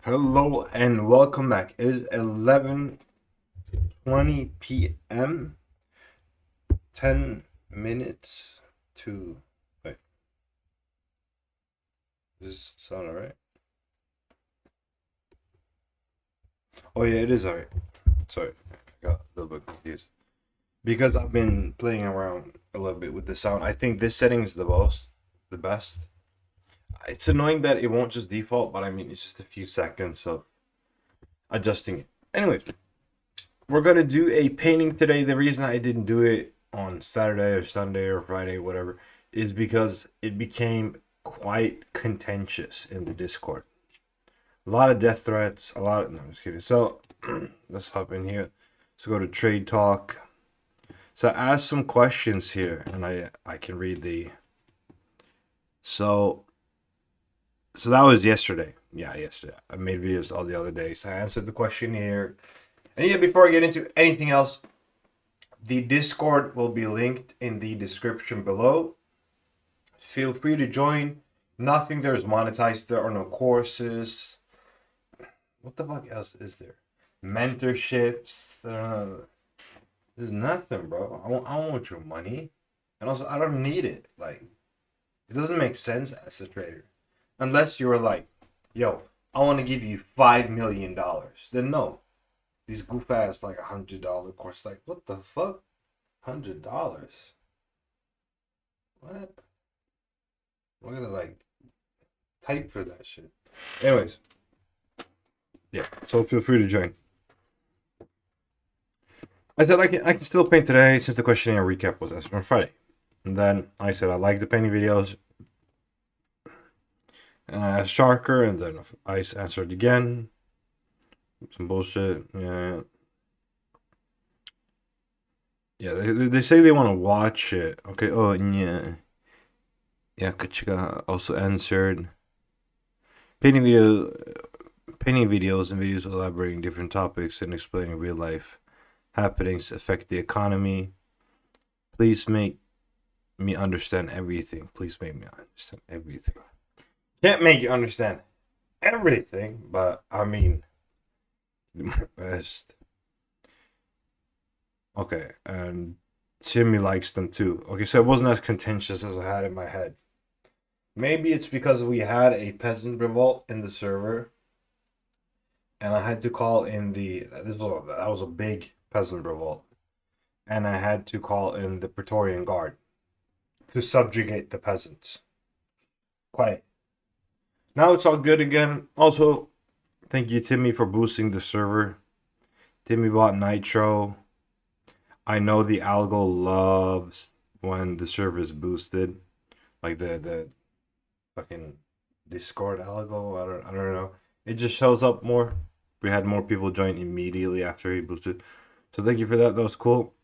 Hello and welcome back. It is 11:20 p.m. 10 minutes to wait. Does this sound alright? Oh yeah, it is alright. Sorry, I got a little bit confused because I've been playing around a little bit with the sound. I think this setting is the best. It's annoying that it won't just default, but I mean it's just a few seconds of adjusting it. Anyways, we're gonna do a painting today. The reason I didn't do it on Saturday or Sunday or Friday, whatever, is because it became quite contentious in the Discord. A lot of death threats, a lot of no, I'm just kidding. So let's hop in here. Let's go to trade talk. So I asked some questions here, and I can read the. So that was yesterday. Yeah, yesterday. I made videos all the other days. So I answered the question here. And yeah, before I get into anything else, the Discord will be linked in the description below. Feel free to join. Nothing there is monetized. There are no courses. What the fuck else is there? Mentorships. There's nothing, bro. I don't want your money. And also, I don't need it. Like, it doesn't make sense as a trader. Unless you're like, yo, I want to give you $5 million. Then no. These goof ass like $100 course. Like, what the fuck? $100? What? We're gonna like type for that shit. Anyways, yeah. So feel free to join. I said I can still paint today since the questionnaire recap was answered on Friday. And then I said I like the painting videos. And I asked Sharker, and then Ice answered again. Some bullshit. Yeah. Yeah, they say they want to watch it. Okay. Oh, yeah. Yeah, Kachika also answered. Painting videos and videos elaborating different topics and explaining real life happenings affect the economy. Please make me understand everything. Please make me understand everything. Can't make you understand everything, but I mean, do my best. Okay, and Timmy likes them too. Okay, so it wasn't as contentious as I had in my head. Maybe it's because we had a peasant revolt in the server, and I had to call in that was a big peasant revolt, and I had to call in the Praetorian Guard to subjugate the peasants. Quiet. Now it's all good again. Also, thank you, Timmy, for boosting the server. Timmy bought Nitro. I know the algo loves when the server is boosted, like the fucking Discord algo. I don't know. It just shows up more. We had more people join immediately after he boosted. So thank you for that. That was cool.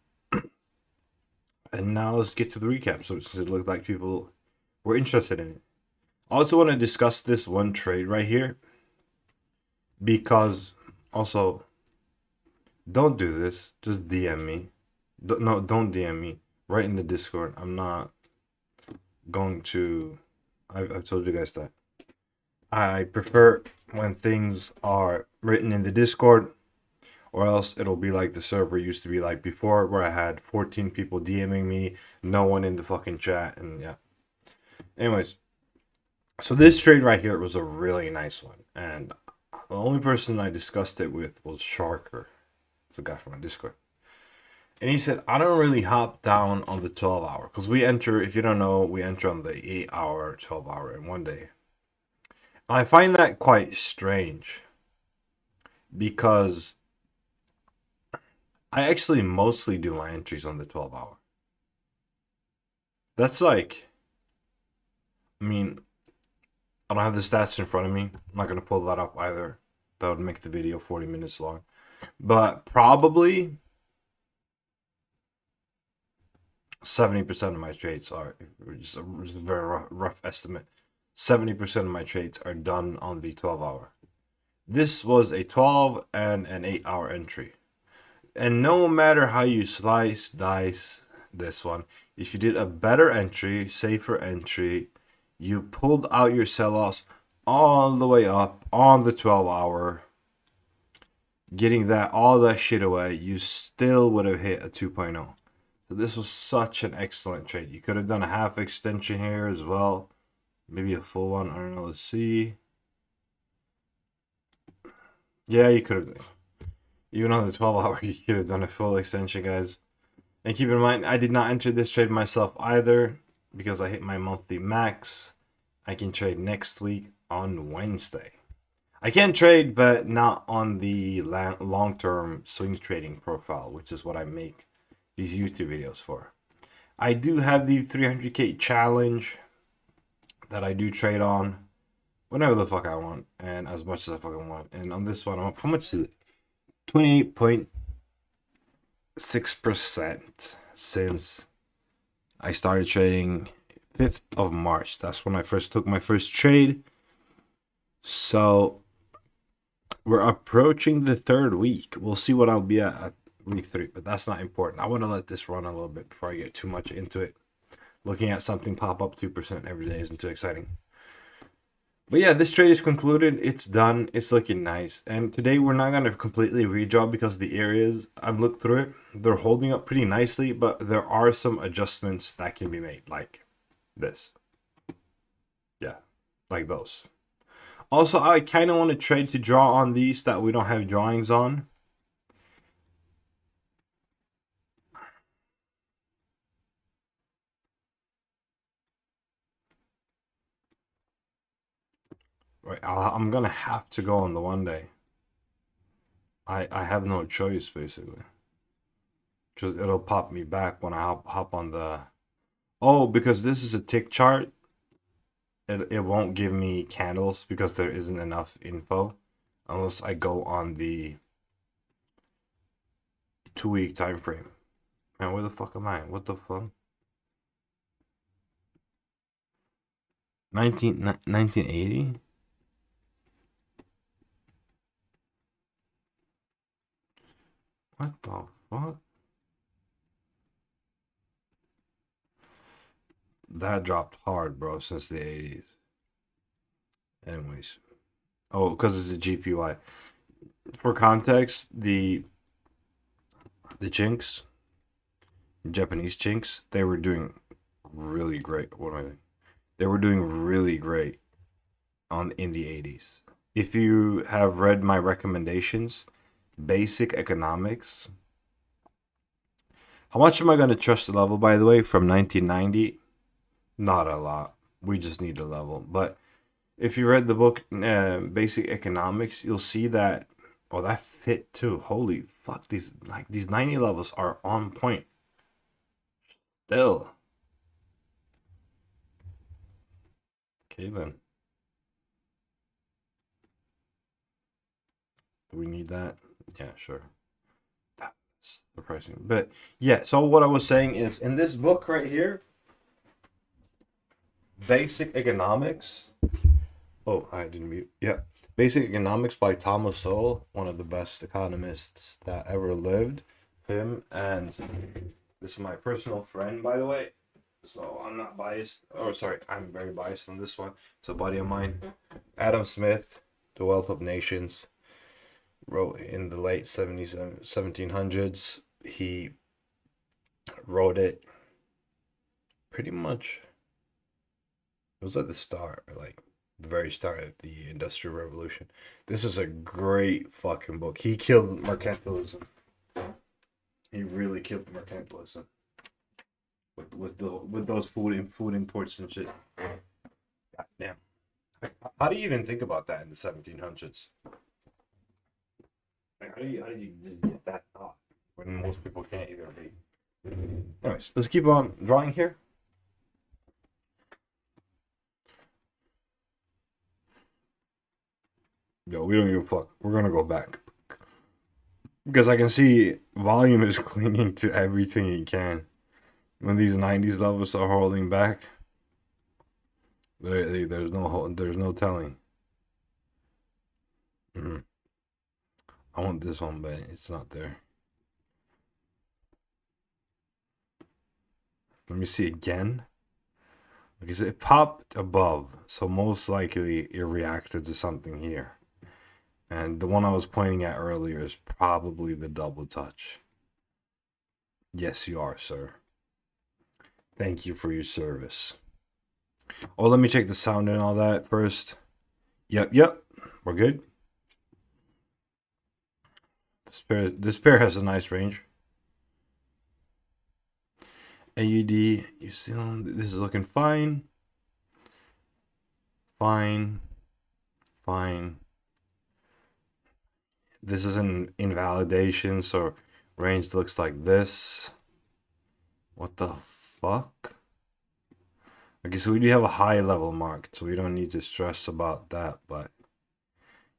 And now let's get to the recap. So it looked like people were interested in it. I also want to discuss this one trade right here. Because also, don't do this. Just DM me. No, don't DM me. Right in the Discord. I'm not going to. I've told you guys that. I prefer when things are written in the Discord, or else it'll be like the server used to be like before, where I had 14 people DMing me, no one in the fucking chat, and yeah. Anyways, so this trade right here was a really nice one, and the only person I discussed it with was Sharker, the guy from my Discord. And he said, I don't really hop down on the 12 hour. Because we enter, if you don't know, we enter on the 8 hour, 12 hour in one day. And I find that quite strange. Because I actually mostly do my entries on the 12 hour. That's like, I mean, I don't have the stats in front of me. I'm not going to pull that up either. That would make the video 40 minutes long. But probably 70% of my trades are, just a very rough estimate, 70% of my trades are done on the 12 hour. This was a 12 and an 8 hour entry. And no matter how you slice, dice this one, if you did a better entry, safer entry, you pulled out your sell-offs all the way up on the 12 hour, getting that all that shit away, you still would have hit a 2.0. So this was such an excellent trade. You could have done a half extension here as well. Maybe a full one. I don't know. Let's see. Yeah, you could have. Even on the 12 hour, you could have done a full extension, guys. And keep in mind, I did not enter this trade myself either because I hit my monthly max. I can trade next week on Wednesday. I can trade, but not on the long-term swing trading profile, which is what I make these YouTube videos for. I do have the 300k challenge that I do trade on whenever the fuck I want and as much as I fucking want. And on this one, I'm up, how much is it? 28.6% since I started trading 5th of March. That's when I first took my first trade. So we're approaching the third week. We'll see what I'll be at week 3, but that's not important. I want to let this run a little bit before I get too much into it. Looking at something pop up 2% every day isn't too exciting. But yeah, this trade is concluded. It's done. It's looking nice. And today we're not going to completely redraw because the areas, I've looked through it, they're holding up pretty nicely, but there are some adjustments that can be made, like this. Yeah, like those. Also, I kind of want to trade to draw on these that we don't have drawings on. Right, I'm going to have to go on the one day. I have no choice, basically. Because it'll pop me back when I hop on the... Oh, because this is a tick chart. It won't give me candles because there isn't enough info. Unless I go on the 2-week time frame. Man, where the fuck am I? What the fuck? 1980? What the fuck? That dropped hard, bro, since the 80s. Anyways. Oh, because it's a GPY. For context, the chinks, Japanese chinks, they were doing really great. What am I doing? They were doing really great in the 80s. If you have read my recommendations, basic economics. How much am I going to trust the level, by the way, from 1990? Not a lot. We just need a level. But if you read the book, Basic Economics, you'll see that, oh, that fit too. Holy fuck, these 90 levels are on point. Still. Okay, then. Do we need that? Yeah, sure. That's depressing. But yeah, so what I was saying is in this book right here, Basic Economics. Oh, I didn't mute. Yeah. Basic Economics by Thomas Sowell, one of the best economists that ever lived. Him, and this is my personal friend, by the way. So I'm not biased. Oh, sorry, I'm very biased on this one. It's a buddy of mine. Adam Smith, The Wealth of Nations, wrote in the late 1700s. He wrote it pretty much. It was at the start, like the very start of the Industrial Revolution. This is a great fucking book. He killed mercantilism. He really killed mercantilism with those food imports and shit. God damn. How do you even think about that in the 1700s? Like, how do you get that thought when most people can't even read? Anyways, let's keep on drawing here. Yo, we don't give a fuck. We're gonna go back because I can see volume is clinging to everything he can. When these 90s levels are holding back, there's no telling. Mm-hmm. I want this one, but it's not there. Let me see again. Because it popped above, so most likely it reacted to something here. And the one I was pointing at earlier is probably the double touch. Yes, you are, sir. Thank you for your service. Oh, let me check the sound and all that first. Yep. We're good. This pair has a nice range. AUD, you see, this is looking fine. Fine. This is an invalidation, so range looks like this. What the fuck? Okay, so we do have a high level marked, so we don't need to stress about that, but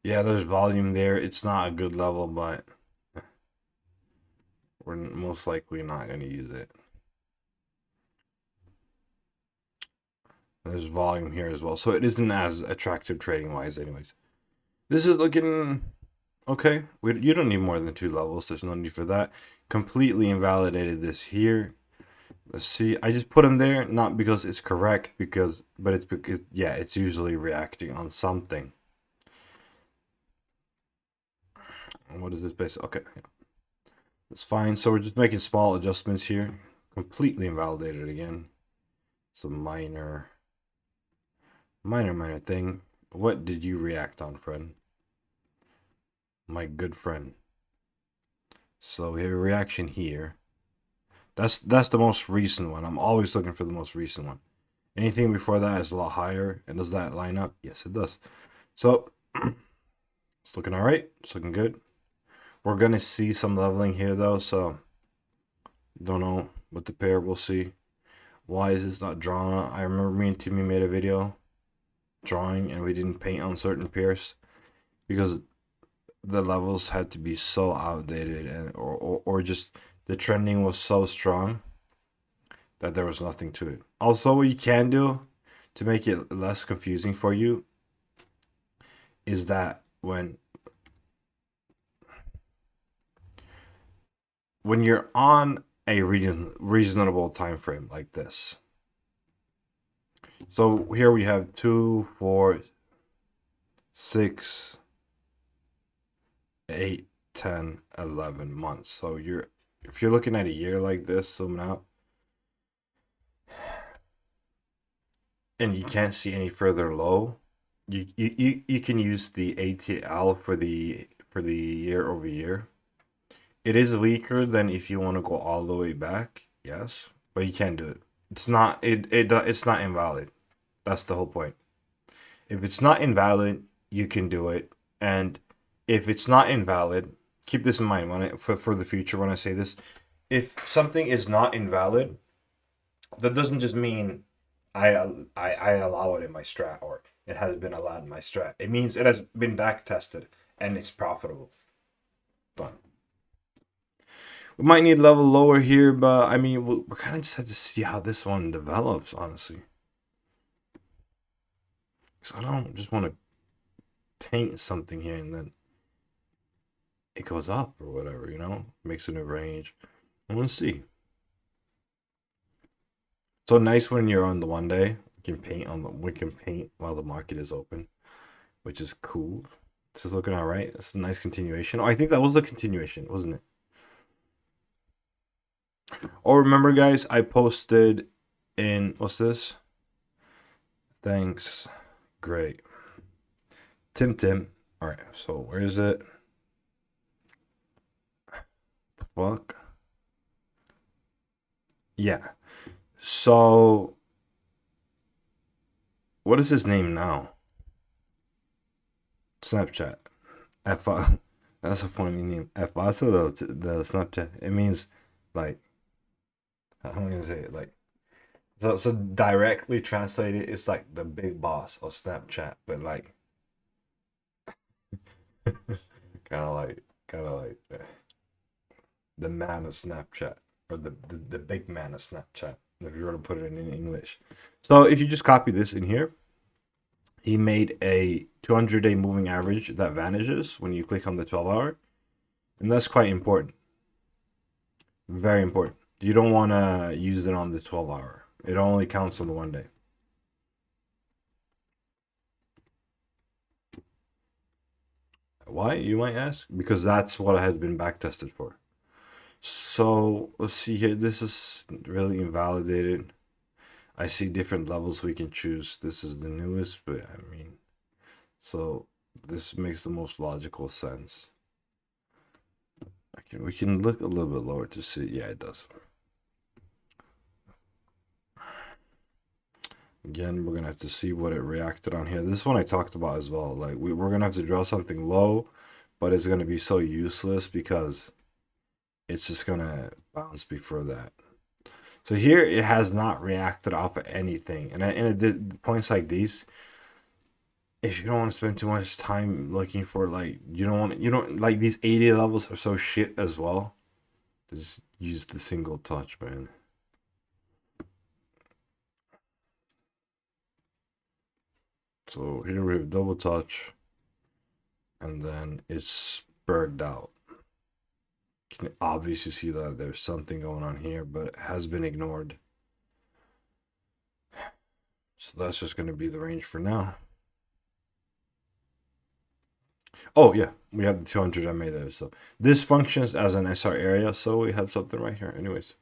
yeah, there's volume there. It's not a good level, but we're most likely not going to use it. There's volume here as well, so it isn't as attractive trading wise anyways. This is looking okay. You don't need more than 2 levels. There's no need for that. Completely invalidated this here. Let's see. I just put them there not because it's correct, but it's because, yeah, it's usually reacting on something. What is this base? Okay, that's fine. So we're just making small adjustments here. Completely invalidated again. It's a minor thing. What did you react on, friend? My good friend. So we have a reaction here. That's the most recent one. I'm always looking for the most recent one. Anything before that is a lot higher. And does that line up? Yes, it does. So it's looking all right. It's looking good. We're gonna see some leveling here though, so don't know what the pair we'll see. Why is this not drawn? I remember me and Timmy made a video drawing and we didn't paint on certain pairs because the levels had to be so outdated and or just the trending was so strong that there was nothing to it. Also, what you can do to make it less confusing for you is that when you're on a reasonable time frame like this. So here we have 2, 4, 6, 8, 10, 11 months. So if you're looking at a year like this, zooming out, and you can't see any further low, you can use the ATL for the year over year. It is weaker than if you want to go all the way back, yes, but you can't do it. It's not invalid. That's the whole point. If it's not invalid, you can do it. And if it's not invalid, keep this in mind for the future when I say this. If something is not invalid, that doesn't just mean I allow it in my strat or it has been allowed in my strat. It means it has been back tested and it's profitable. Done. We might need level lower here, but I mean, we're kind of just have to see how this one develops, honestly. Because I don't just want to paint something here and then it goes up or whatever, makes a new range. I want to see. So nice when you're on the 1 day. We can paint while the market is open, which is cool. This is looking all right. This is a nice continuation. Oh, I think that was the continuation, wasn't it? Oh, remember, guys, I posted in, what's this? Thanks. Great. Tim. All right, so where is it? The fuck? Yeah. So, what is his name now? Snapchat. That's a funny name. F-A-S-A, the Snapchat. It means, like, how am I gonna say it? Like, so directly translated, it's like the big boss of Snapchat, but like, kind of like the man of Snapchat, or the big man of Snapchat, if you were to put it in English. So if you just copy this in here, he made a 200-day moving average that vanishes when you click on the 12-hour, and that's quite important. Very important. You don't want to use it on the 12-hour. It only counts on the 1 day. Why, you might ask? Because that's what has been backtested for. So let's see here. This is really invalidated. I see different levels we can choose. This is the newest, but I mean, so this makes the most logical sense. We can look a little bit lower to see. Yeah, it does. Again, we're gonna have to see what it reacted on here. This one I talked about as well. Like we're gonna have to draw something low, but it's gonna be so useless because it's just gonna bounce before that. So here it has not reacted off of anything, and at points like these, if you don't want to spend too much time looking for like you don't like these 80 levels are so shit as well. Just use the single touch, man. So here we have double touch, and then it's spurred out. You can obviously see that there's something going on here, but it has been ignored. So that's just going to be the range for now. Oh yeah, we have the 200 I made there. So this functions as an SR area, so we have something right here. Anyways,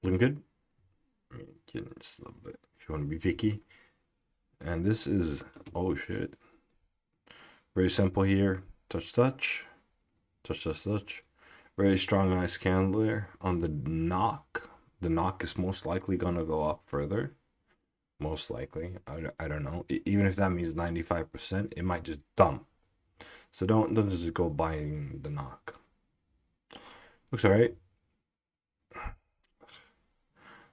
looking good. I mean, just a little bit if you want to be picky. And this is, oh shit, very simple here. Touch, touch, touch, touch, touch. Very strong, nice candle there on the knock. The knock is most likely gonna go up further. Most likely, I don't know. Even if that means 95%, it might just dump. So don't just go buying the knock. Looks alright.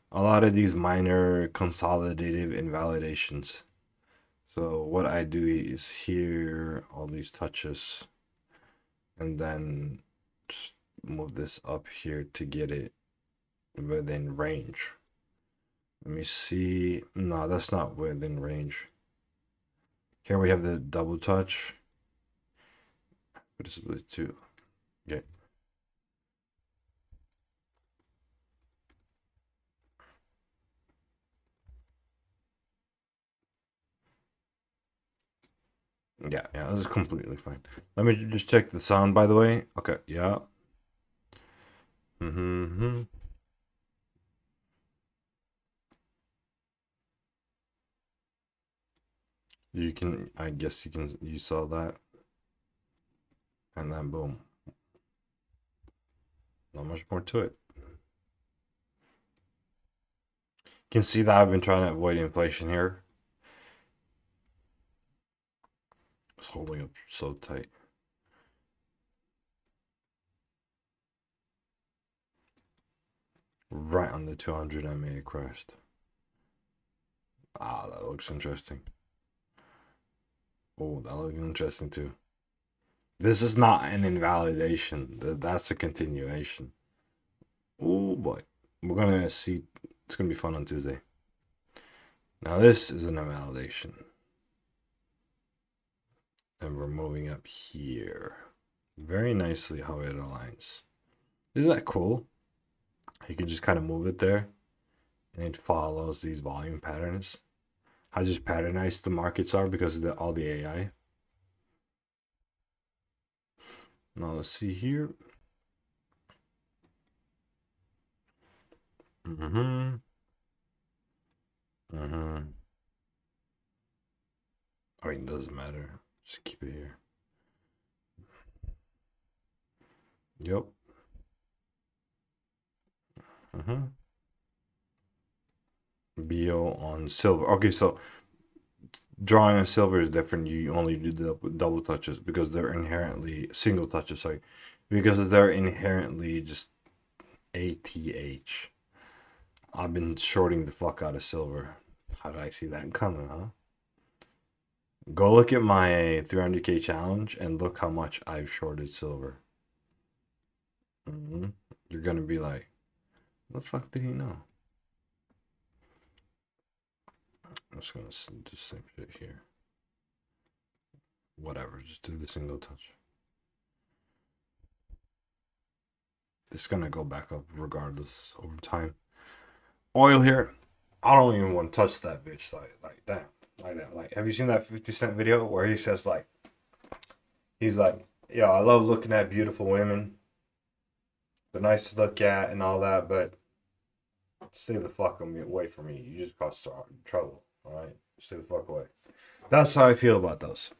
A lot of these minor consolidative invalidations. So what I do is here all these touches, and then just move this up here to get it within range. Let me see. No, that's not within range. Here we have the double touch. What is it too? Okay. Yeah, this is completely fine. Let me just check the sound, by the way. Okay, yeah. Mm-hmm. You can, I guess you saw that. And then boom. Not much more to it. You can see that I've been trying to avoid inflation here. It's holding up so tight. Right on the 200 I made it crashed. Ah, that looks interesting. Oh, that looks interesting too. This is not an invalidation. That's a continuation. Oh boy. We're gonna see. It's gonna be fun on Tuesday. Now this is an invalidation. And we're moving up here. Very nicely how it aligns. Isn't that cool? You can just kind of move it there and it follows these volume patterns. How just patternized the markets are because of all the AI. Now let's see here. Mm-hmm. Mm-hmm. I mean, it doesn't matter. Just keep it here. Yep. Mm-hmm. BO on silver. Okay, so drawing on silver is different. You only do the double touches because they're inherently single touches. Sorry, because they're inherently just ATH. I've been shorting the fuck out of silver. How did I see that coming, huh? Go look at my 300k challenge and look how much I've shorted silver. Mm-hmm. You're gonna be like, what the fuck did he know? I'm just gonna do the same shit here. Whatever, just do the single touch. It's gonna go back up regardless over time. Oil here, I don't even want to touch that bitch like that. Like, have you seen that 50 Cent video where he says like, He's like, yo, I love looking at beautiful women. They're nice to look at and all that, but stay the fuck away from me. You just cause trouble. All right, stay the fuck away. That's how I feel about those.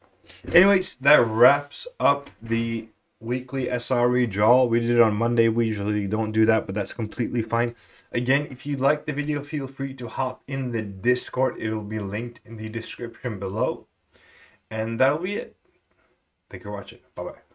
Anyways, that wraps up the weekly SRE draw. We did it on Monday. We usually don't do that, but that's completely fine. Again, if you like the video, feel free to hop in the Discord. It'll be linked in the description below. And that'll be it. Thank you for watching. Bye-bye.